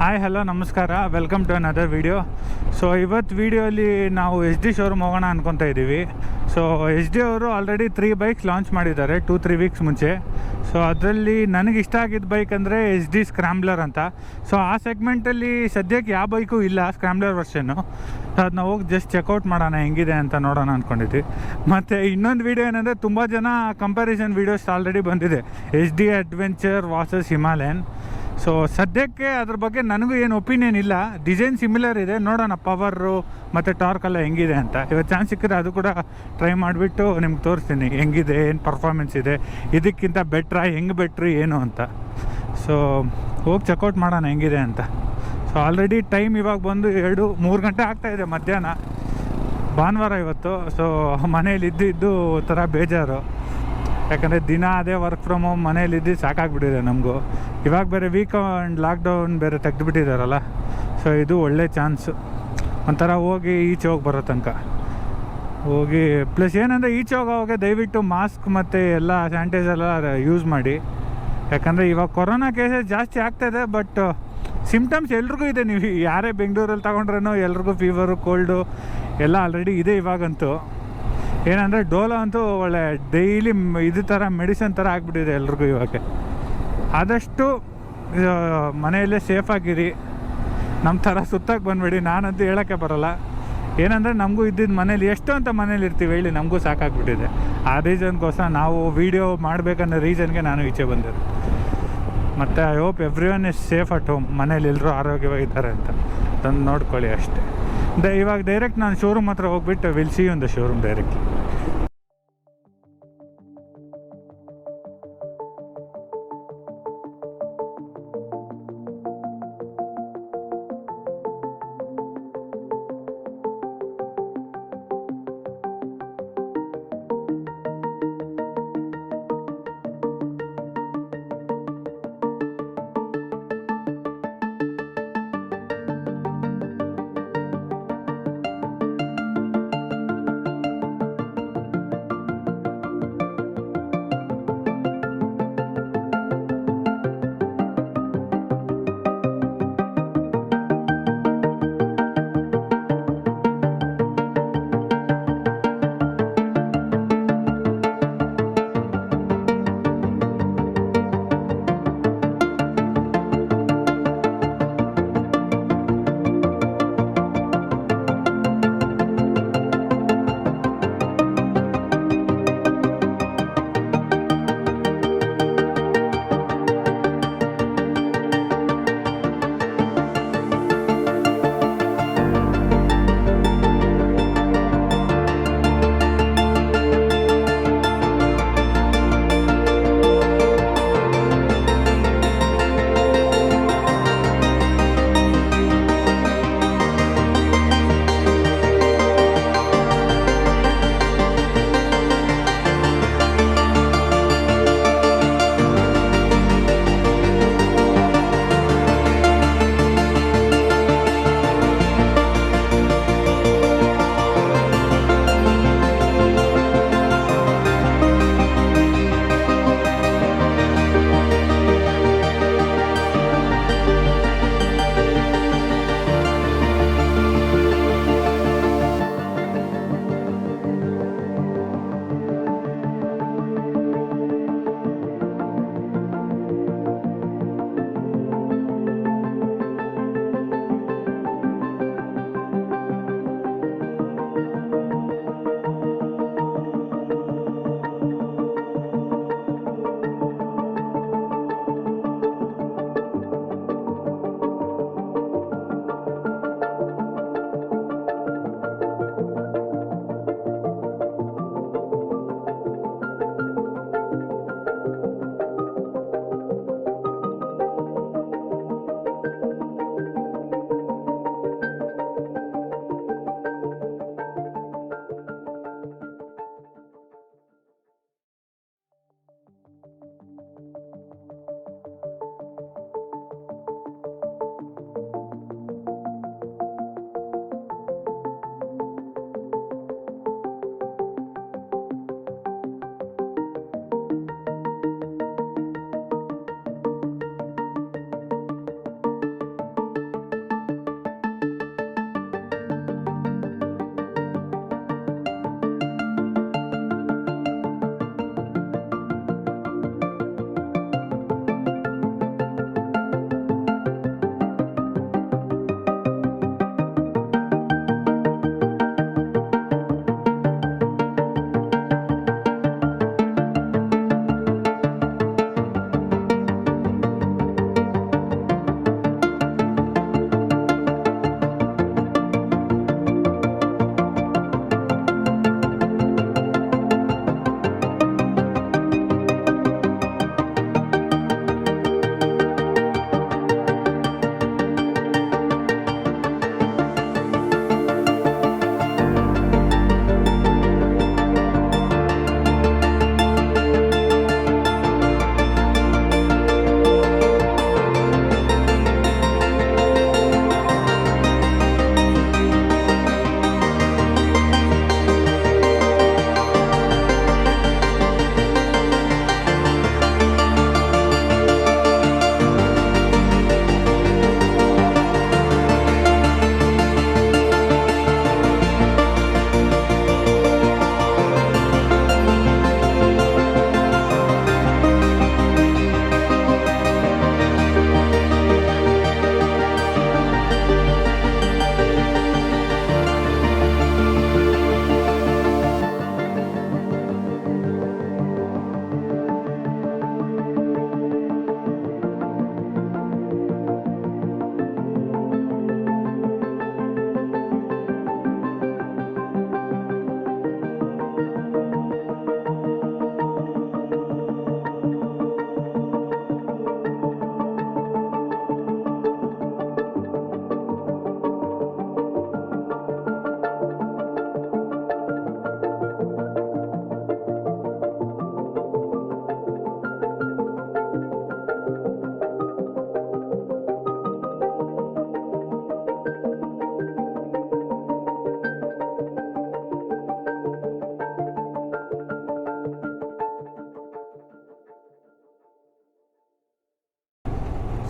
Hi hello ನಮಸ್ಕಾರ, welcome to another video. So ಇವತ್ತು ವಿಡಿಯೋಲಿ ನಾವು ಎಚ್ ಡಿ ಶೋರೂಮ್ ಹೋಗೋಣ ಅನ್ಕೊತಾ ಇದ್ದೀವಿ. ಸೊ ಎಚ್ ಡಿ ಅವರು ಆಲ್ರೆಡಿ 3 ಬೈಕ್ಸ್ ಲಾಂಚ್ ಮಾಡಿದ್ದಾರೆ 2-3 ವೀಕ್ಸ್ ಮುಂಚೆ. ಸೊ ಅದರಲ್ಲಿ ನನಗೆ ಇಷ್ಟ ಆಗಿದ್ದ ಬೈಕ್ ಅಂದರೆ Yezdi Scrambler ಅಂತ. ಸೊ ಆ ಸೆಗ್ಮೆಂಟಲ್ಲಿ ಸದ್ಯಕ್ಕೆ ಯಾವ ಬೈಕು ಇಲ್ಲ ಸ್ಕ್ರಾಂಬ್ಲರ್ ವರ್ಷನ್ನು. ಅದನ್ನ ಹೋಗಿ ಜಸ್ಟ್ ಚೆಕ್ಔಟ್ ಮಾಡೋಣ ಹೆಂಗಿದೆ ಅಂತ ನೋಡೋಣ ಅಂದ್ಕೊಂಡಿದ್ವಿ. ಮತ್ತು ಇನ್ನೊಂದು ವೀಡಿಯೋ ಏನಂದರೆ, ತುಂಬ ಜನ ಕಂಪ್ಯಾರಿಸನ್ ವೀಡಿಯೋಸ್ ಆಲ್ರೆಡಿ ಬಂದಿದೆ HD ಅಡ್ವೆಂಚರ್ ವಾಸಸ್ ಹಿಮಾಲಯನ್. ಸೊ ಸದ್ಯಕ್ಕೆ ಅದ್ರ ಬಗ್ಗೆ ನನಗೂ ಏನು ಒಪಿನಿಯನ್ ಇಲ್ಲ. ಡಿಸೈನ್ ಸಿಮಿಲರ್ ಇದೆ, ನೋಡೋಣ ಪವರು ಮತ್ತು ಟಾರ್ಕೆಲ್ಲ ಹೆಂಗಿದೆ ಅಂತ. ಇವತ್ತು ಚಾನ್ಸ್ ಸಿಕ್ಕಿದ್ರೆ ಅದು ಕೂಡ ಟ್ರೈ ಮಾಡಿಬಿಟ್ಟು ನಿಮ್ಗೆ ತೋರಿಸ್ತೀನಿ ಹೆಂಗಿದೆ, ಏನು ಪರ್ಫಾರ್ಮೆನ್ಸ್ ಇದೆ, ಇದಕ್ಕಿಂತ ಬೆಟ್ರಾ, ಹೆಂಗೆ ಬೆಟ್ರು ಏನು ಅಂತ. ಸೊ ಹೋಗಿ ಚೆಕ್ಔಟ್ ಮಾಡೋಣ ಹೆಂಗಿದೆ ಅಂತ. ಸೊ ಆಲ್ರೆಡಿ ಟೈಮ್ ಇವಾಗ ಬಂದು 2-3 ಗಂಟೆ ಆಗ್ತಾಯಿದೆ ಮಧ್ಯಾಹ್ನ, ಭಾನುವಾರ ಇವತ್ತು. ಸೊ ಮನೇಲಿ ಇದ್ದು ಥರ ಬೇಜಾರು, ಯಾಕಂದರೆ ದಿನ ಅದೇ ವರ್ಕ್ ಫ್ರಮ್ ಹೋಮ್ ಮನೇಲಿದ್ದು ಸಾಕಾಗ್ಬಿಟ್ಟಿದೆ ನಮಗೂ. ಇವಾಗ ಬೇರೆ ವೀಕೆಂಡ್ ಲಾಕ್ಡೌನ್ ಬೇರೆ ತೆಗೆದುಬಿಟ್ಟಿದ್ದಾರಲ್ಲ. ಸೊ ಇದು ಒಳ್ಳೆ ಚಾನ್ಸು ಒಂಥರ ಹೋಗಿ ಈಚೆ ಹೋಗಿ ಬರೋ ತನಕ ಹೋಗಿ. ಪ್ಲಸ್ ಏನಂದರೆ ಈಚೆ ಹೋಗೋವಾಗ ದಯವಿಟ್ಟು ಮಾಸ್ಕ್ ಮತ್ತು ಎಲ್ಲ ಸ್ಯಾನಿಟೈಸರ್ ಎಲ್ಲ ಯೂಸ್ ಮಾಡಿ. ಯಾಕಂದರೆ ಇವಾಗ ಕೊರೋನಾ ಕೇಸಸ್ ಜಾಸ್ತಿ ಆಗ್ತಾಯಿದೆ, ಬಟ್ ಸಿಮ್ಟಮ್ಸ್ ಎಲ್ರಿಗೂ ಇದೆ. ನೀವು ಯಾರೇ ಬೆಂಗಳೂರಲ್ಲಿ ತಗೊಂಡ್ರೂ ಎಲ್ರಿಗೂ ಫೀವರು, ಕೋಲ್ಡು ಎಲ್ಲ ಆಲ್ರೆಡಿ ಇದೆ ಇವಾಗಂತೂ. ಏನಂದರೆ ಡೋಲೋ ಅಂತೂ ಒಳ್ಳೆ ಡೈಲಿ ಇದು ಥರ ಮೆಡಿಸನ್ ಥರ ಆಗಿಬಿಟ್ಟಿದೆ ಎಲ್ರಿಗೂ ಇವಾಗ. ಆದಷ್ಟು ಮನೆಯಲ್ಲೇ ಸೇಫಾಗಿರಿ, ನಮ್ಮ ಥರ ಸುತ್ತಕ್ಕೆ ಬಂದುಬಿಡಿ. ನಾನಂತೂ ಹೇಳೋಕ್ಕೆ ಬರೋಲ್ಲ, ಏನಂದರೆ ನಮಗೂ ಇದ್ದಿದ್ದು ಮನೇಲಿ ಎಷ್ಟು ಅಂತ ಮನೇಲಿ ಇರ್ತೀವಿ ಹೇಳಿ, ನಮಗೂ ಸಾಕಾಗ್ಬಿಟ್ಟಿದೆ. ಆ ರೀಸನ್ಗೋಸ್ಕರ ನಾವು ವೀಡಿಯೋ ಮಾಡಬೇಕನ್ನೋ ರೀಸನ್ಗೆ ನಾನು ಈಚೆ ಬಂದೆ. ಮತ್ತು I hope every one is safe at home, ಮನೇಲಿ ಎಲ್ಲರೂ ಆರೋಗ್ಯವಾಗಿದ್ದಾರೆ ಅಂತ ಅದನ್ನು ನೋಡ್ಕೊಳ್ಳಿ ಅಷ್ಟೇ. ಇವಾಗ ಡೈರೆಕ್ಟ್ ನಾನು ಶೋರೂಮ್ ಹತ್ರ ಹೋಗ್ಬಿಟ್ಟು will see you in the showroom directly.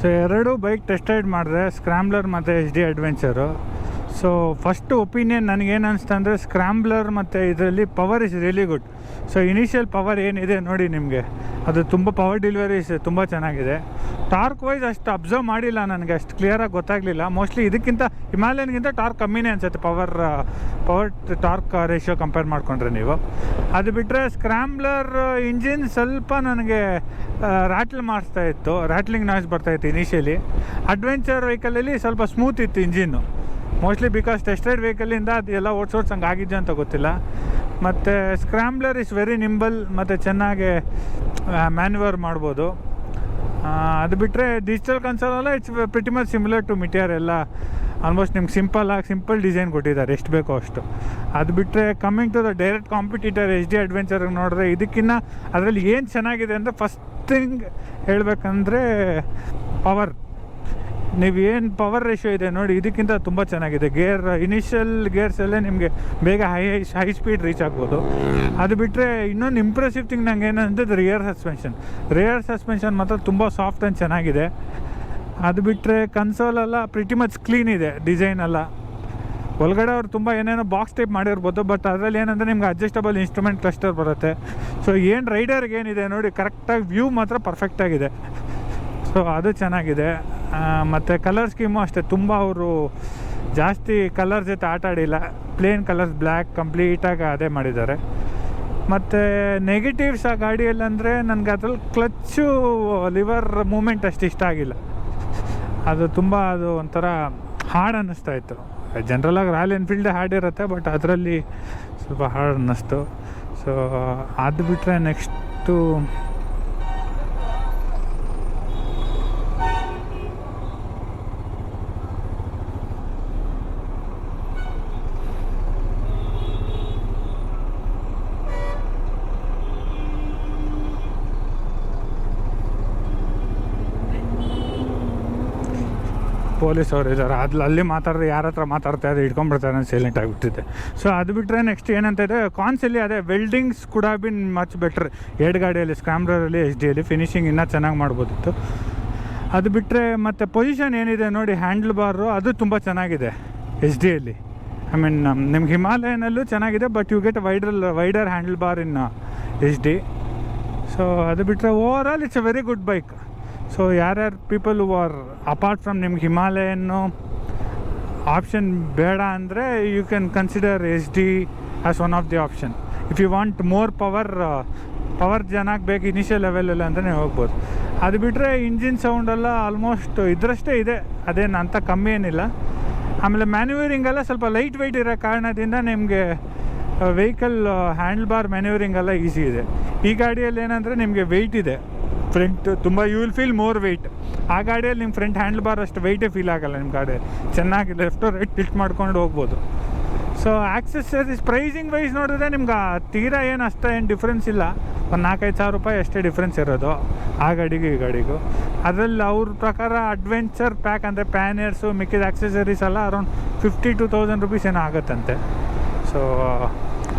So ಎರಡು ಬೈಕ್ ಟೆಸ್ಟ್ ರೈಡ್ ಮಾಡಿದೆ, ಸ್ಕ್ರಾಂಬ್ಲರ್ ಮತ್ತು HD adventure. So first opinion ನನಗೇನು ಅನಿಸ್ತು ಅಂದರೆ ಸ್ಕ್ರಾಂಬ್ಲರ್ ಮತ್ತು ಇದರಲ್ಲಿ power is really good. So initial power ಏನಿದೆ ನೋಡಿ ನಿಮಗೆ, ಅದು ತುಂಬ ಪವರ್ ಡೆಲಿವರೀಸ್ ತುಂಬ ಚೆನ್ನಾಗಿದೆ. ಟಾರ್ಕ್ ವೈಸ್ ಅಷ್ಟು ಅಬ್ಸರ್ವ್ ಮಾಡಿಲ್ಲ, ನನಗೆ ಅಷ್ಟು ಕ್ಲಿಯರಾಗಿ ಗೊತ್ತಾಗಲಿಲ್ಲ. ಮೋಸ್ಟ್ಲಿ ಇದಕ್ಕಿಂತ ಹಿಮಾಲಯನ್ಗಿಂತ ಟಾರ್ಕ್ ಕಮ್ಮಿನೇ ಅನಿಸುತ್ತೆ, ಪವರ್ ಟಾರ್ಕ್ ರೇಷಿಯೋ ಕಂಪೇರ್ ಮಾಡಿಕೊಂಡ್ರೆ ನೀವು. ಅದು ಬಿಟ್ಟರೆ ಸ್ಕ್ರಾಂಬ್ಲರ್ ಇಂಜಿನ್ ಸ್ವಲ್ಪ ನನಗೆ ರ್ಯಾಟ್ಲ್ ಮಾಡಿಸ್ತಾ ಇತ್ತು, ರ್ಯಾಟ್ಲಿಂಗ್ ನಾಯ್ಸ್ ಬರ್ತಾಯಿತ್ತು ಇನಿಷಿಯಲಿ. ಅಡ್ವೆಂಚರ್ ವೆಹಿಕಲಲ್ಲಿ ಸ್ವಲ್ಪ ಸ್ಮೂತ್ ಇತ್ತು engine, mostly because test ride ವೆಹಿಕಲಿಂದ ಅದು ಎಲ್ಲ ಓಡ್ಸೋಡ್ಸಂಗೆ ಆಗಿದ್ದೆ ಅಂತ ಗೊತ್ತಿಲ್ಲ. ಮತ್ತು ಸ್ಕ್ರಾಂಬ್ಲರ್ ಇಸ್ ವೆರಿ ನಿಂಬಲ್ ಮತ್ತು ಚೆನ್ನಾಗಿ ಮ್ಯಾನ್ಯುವರ್ ಮಾಡ್ಬೋದು. ಅದು ಬಿಟ್ಟರೆ ಡಿಜಿಟಲ್ ಕನ್ಸೋಲೆಲ್ಲ it's pretty much similar to Meteor. ಎಲ್ಲ ಆಲ್ಮೋಸ್ಟ್ ನಿಮ್ಗೆ ಸಿಂಪಲ್ ಡಿಸೈನ್ ಕೊಟ್ಟಿದ್ದಾರೆ, ಎಷ್ಟು ಬೇಕೋ ಅಷ್ಟು. ಅದು ಬಿಟ್ಟರೆ coming to the direct competitor HD ಅಡ್ವೆಂಚರ್ಗೆ ನೋಡಿದ್ರೆ ಇದಕ್ಕಿಂತ ಅದರಲ್ಲಿ ಏನು ಚೆನ್ನಾಗಿದೆ ಅಂದರೆ ಫಸ್ಟ್ ಥಿಂಗ್ ಹೇಳಬೇಕಂದ್ರೆ ಪವರ್. ನೀವು ಏನು ಪವರ್ ರೇಷಿಯೋ ಇದೆ ನೋಡಿ, ಇದಕ್ಕಿಂತ ತುಂಬ ಚೆನ್ನಾಗಿದೆ. ಇನಿಷಿಯಲ್ ಗೇರ್ಸಲ್ಲೇ ನಿಮಗೆ ಬೇಗ ಹೈ ಸ್ಪೀಡ್ ರೀಚ್ ಆಗ್ಬೋದು. ಅದು ಬಿಟ್ಟರೆ ಇನ್ನೊಂದು ಇಂಪ್ರೆಸಿವ್ ಥಿಂಗ್ ನಂಗೆ ಏನಂದರೆ ರಿಯರ್ ಸಸ್ಪೆನ್ಷನ್ ಮಾತ್ರ ತುಂಬ ಸಾಫ್ಟ್ ಆ್ಯಂಡ್ ಚೆನ್ನಾಗಿದೆ. ಅದು ಬಿಟ್ಟರೆ ಕನ್ಸೋಲೆಲ್ಲ ಪ್ರಿಟಿ ಮಚ್ ಕ್ಲೀನ್ ಇದೆ, ಡಿಸೈನ್ ಎಲ್ಲ. ಒಳಗಡೆ ಅವ್ರು ತುಂಬ ಏನೇನೋ ಬಾಕ್ಸ್ ಟೈಪ್ ಮಾಡಿರ್ಬೋದು, ಬಟ್ ಅದರಲ್ಲಿ ಏನಂದರೆ ನಿಮ್ಗೆ ಅಡ್ಜಸ್ಟಬಲ್ ಇನ್ಸ್ಟ್ರೂಮೆಂಟ್ ಕ್ಲಸ್ಟರ್ ಬರುತ್ತೆ. ಸೊ ಏನು ರೈಡರ್ಗೆ ಏನಿದೆ ನೋಡಿ, ಕರೆಕ್ಟಾಗಿ ವ್ಯೂ ಮಾತ್ರ ಪರ್ಫೆಕ್ಟಾಗಿದೆ. ಸೊ ಅದು ಚೆನ್ನಾಗಿದೆ. ಮತ್ತು ಕಲರ್ ಸ್ಕೀಮು ಅಷ್ಟೇ, ತುಂಬ ಅವರು ಜಾಸ್ತಿ ಕಲರ್ ಜೊತೆ ಆಟ ಆಡಿಲ್ಲ. ಪ್ಲೇನ್ ಕಲರ್ಸ್ ಬ್ಲ್ಯಾಕ್ ಕಂಪ್ಲೀಟಾಗಿ ಅದೇ ಮಾಡಿದ್ದಾರೆ. ಮತ್ತು ನೆಗೆಟಿವ್ಸ್ ಆ ಗಾಡಿಯಲ್ಲಿ ಅಂದರೆ ನನಗೆ ಅದ್ರಲ್ಲಿ ಕ್ಲಚ್ಚು ಲಿವರ್ ಮೂಮೆಂಟ್ ಅಷ್ಟು ಇಷ್ಟ ಆಗಿಲ್ಲ. ಅದು ಒಂಥರ ಹಾರ್ಡ್ ಅನ್ನಿಸ್ತಾ ಇತ್ತು. ಜನರಲಾಗಿ ರಾಯಲ್ ಎನ್ಫೀಲ್ಡೇ ಹಾರ್ಡ್ ಇರುತ್ತೆ, ಬಟ್ ಅದರಲ್ಲಿ ಸ್ವಲ್ಪ ಹಾರ್ಡ್ ಅನ್ನಿಸ್ತು. ಸೊ ಅದು ಬಿಟ್ಟರೆ ನೆಕ್ಸ್ಟು ಪೊಲೀಸ್ ಅವರು ಇದ್ದಾರೆ, ಅಲ್ಲಿ ಮಾತಾಡಿದ್ರೆ ಯಾರ ಹತ್ರ ಮಾತಾಡ್ತಾ ಇದ್ದಾರೆ ಹಿಡ್ಕೊಂಡ್ಬಿಡ್ತಾರೆ ಅಂತ ಸೈಲೆಂಟ್ ಆಗಿಬಿಟ್ಟಿದೆ. ಸೊ ಅದು ಬಿಟ್ಟರೆ ನೆಕ್ಸ್ಟ್ ಏನಂತ ಇದೆ ಕಾನ್ಸಲ್ಲಿ, ಅದೇ ವೆಲ್ಡಿಂಗ್ಸ್ ಕೂಡ ಬಿನ್ ಮಚ್ ಬೆಟ್ರ್. ಎರಡು ಗಾಡಿಯಲ್ಲಿ ಸ್ಕ್ರಾಂಬ್ಲರಲ್ಲಿ HD ಫಿನಿಶಿಂಗ್ ಇನ್ನೂ ಚೆನ್ನಾಗಿ ಮಾಡ್ಬೋದಿತ್ತು. ಅದು ಬಿಟ್ಟರೆ ಮತ್ತು ಪೊಸಿಷನ್ ಏನಿದೆ ನೋಡಿ, ಹ್ಯಾಂಡಲ್ ಬಾರು ಅದು ತುಂಬ ಚೆನ್ನಾಗಿದೆ HD. ಐ ಮೀನ್ ನಿಮ್ಗೆ ಹಿಮಾಲಯನಲ್ಲೂ ಚೆನ್ನಾಗಿದೆ, but you get wider handlebar in HD. So ಅದು ಬಿಟ್ಟರೆ overall it's a very good bike. So ಯಾರ್ಯಾರು people who are apart from ನಿಮ್ಗೆ ಹಿಮಾಲಯನ್ನು ಆಪ್ಷನ್ ಬೇಡ ಅಂದರೆ you can consider HD as one of the option. If you want more power ಚೆನ್ನಾಗಿ ಬೇಕು initial ಲೆವೆಲಲ್ಲಿ ಅಂತಲೇ ಹೋಗ್ಬೋದು. ಅದು ಬಿಟ್ಟರೆ ಇಂಜಿನ್ ಸೌಂಡೆಲ್ಲ ಆಲ್ಮೋಸ್ಟ್ ಇದರಷ್ಟೇ ಇದೆ, ಅದೇನು ಅಂತ ಕಮ್ಮಿ ಏನಿಲ್ಲ. ಆಮೇಲೆ ಮ್ಯಾನ್ಯೂವರಿಂಗೆಲ್ಲ ಸ್ವಲ್ಪ ಲೈಟ್ ವೆಯ್ಟ್ ಇರೋ ಕಾರಣದಿಂದ ನಿಮಗೆ ವೆಹಿಕಲ್ ಹ್ಯಾಂಡಲ್ ಬಾರ್ ಮ್ಯಾನ್ಯೂವರಿಂಗೆಲ್ಲ ಈಸಿ ಇದೆ. ಈ ಗಾಡಿಯಲ್ಲಿ ಏನಂದರೆ ನಿಮಗೆ ವೆಯ್ಟ್ ಇದೆ ಫ್ರಂಟ್ ತುಂಬ, you will feel more weight. ಆ ಗಾಡಿಯಲ್ಲಿ ನಿಮ್ಮ ಫ್ರಂಟ್ ಹ್ಯಾಂಡಲ್ ಬಾರ್ ಅಷ್ಟು ವೆಯ್ಟೇ ಫೀಲ್ ಆಗೋಲ್ಲ ನಿಮ್ಮ ಗಾಡಿಯಲ್ಲಿ, ಚೆನ್ನಾಗಿ ಲೆಫ್ಟ್ ರೈಟ್ ಟಿಲ್ಟ್ ಮಾಡ್ಕೊಂಡು ಹೋಗ್ಬೋದು. ಸೊ ಆಕ್ಸೆಸರೀಸ್ ಪ್ರೈಸಿಂಗ್ ವೈಸ್ ನೋಡಿದ್ರೆ ನಿಮ್ಗೆ ತೀರಾ ಏನು ಡಿಫ್ರೆನ್ಸ್ ಇಲ್ಲ, ಒಂದು 4-5 ಸಾವಿರ ರೂಪಾಯಿ ಅಷ್ಟೇ ಡಿಫ್ರೆನ್ಸ್ ಇರೋದು ಆ ಗಾಡಿಗೂ ಈ ಗಾಡಿಗೂ. ಅದರಲ್ಲಿ ಅವ್ರ ಪ್ರಕಾರ ಅಡ್ವೆಂಚರ್ ಪ್ಯಾಕ್ ಅಂದರೆ ಪ್ಯಾನಿಯರ್ಸು ಮಿಕ್ಕಿದ ಆಕ್ಸೆಸರೀಸ್ ಎಲ್ಲ ಅರೌಂಡ್ 52,000 ರುಪೀಸ್ ಏನೋ ಆಗುತ್ತಂತೆ. ಸೊ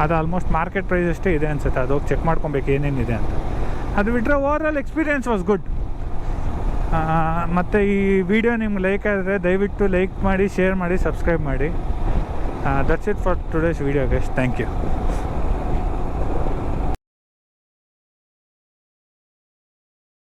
ಅದು ಆಲ್ಮೋಸ್ಟ್ ಮಾರ್ಕೆಟ್ ಪ್ರೈಸ್ ಅಷ್ಟೇ ಇದೆ ಅನಿಸುತ್ತೆ, ಅದು ಹೋಗಿ ಚೆಕ್ ಮಾಡ್ಕೊಬೇಕು ಏನೇನಿದೆ ಅಂತ. ಅದು ಬಿಟ್ಟರೆ over all experience was good. ಮತ್ತು ಈ ವಿಡಿಯೋ ನಿಮ್ಗೆ ಲೈಕ್ ಆದರೆ ದಯವಿಟ್ಟು ಲೈಕ್ ಮಾಡಿ, ಶೇರ್ ಮಾಡಿ, ಸಬ್ಸ್ಕ್ರೈಬ್ ಮಾಡಿ. That's it for today's video guys. Thank you.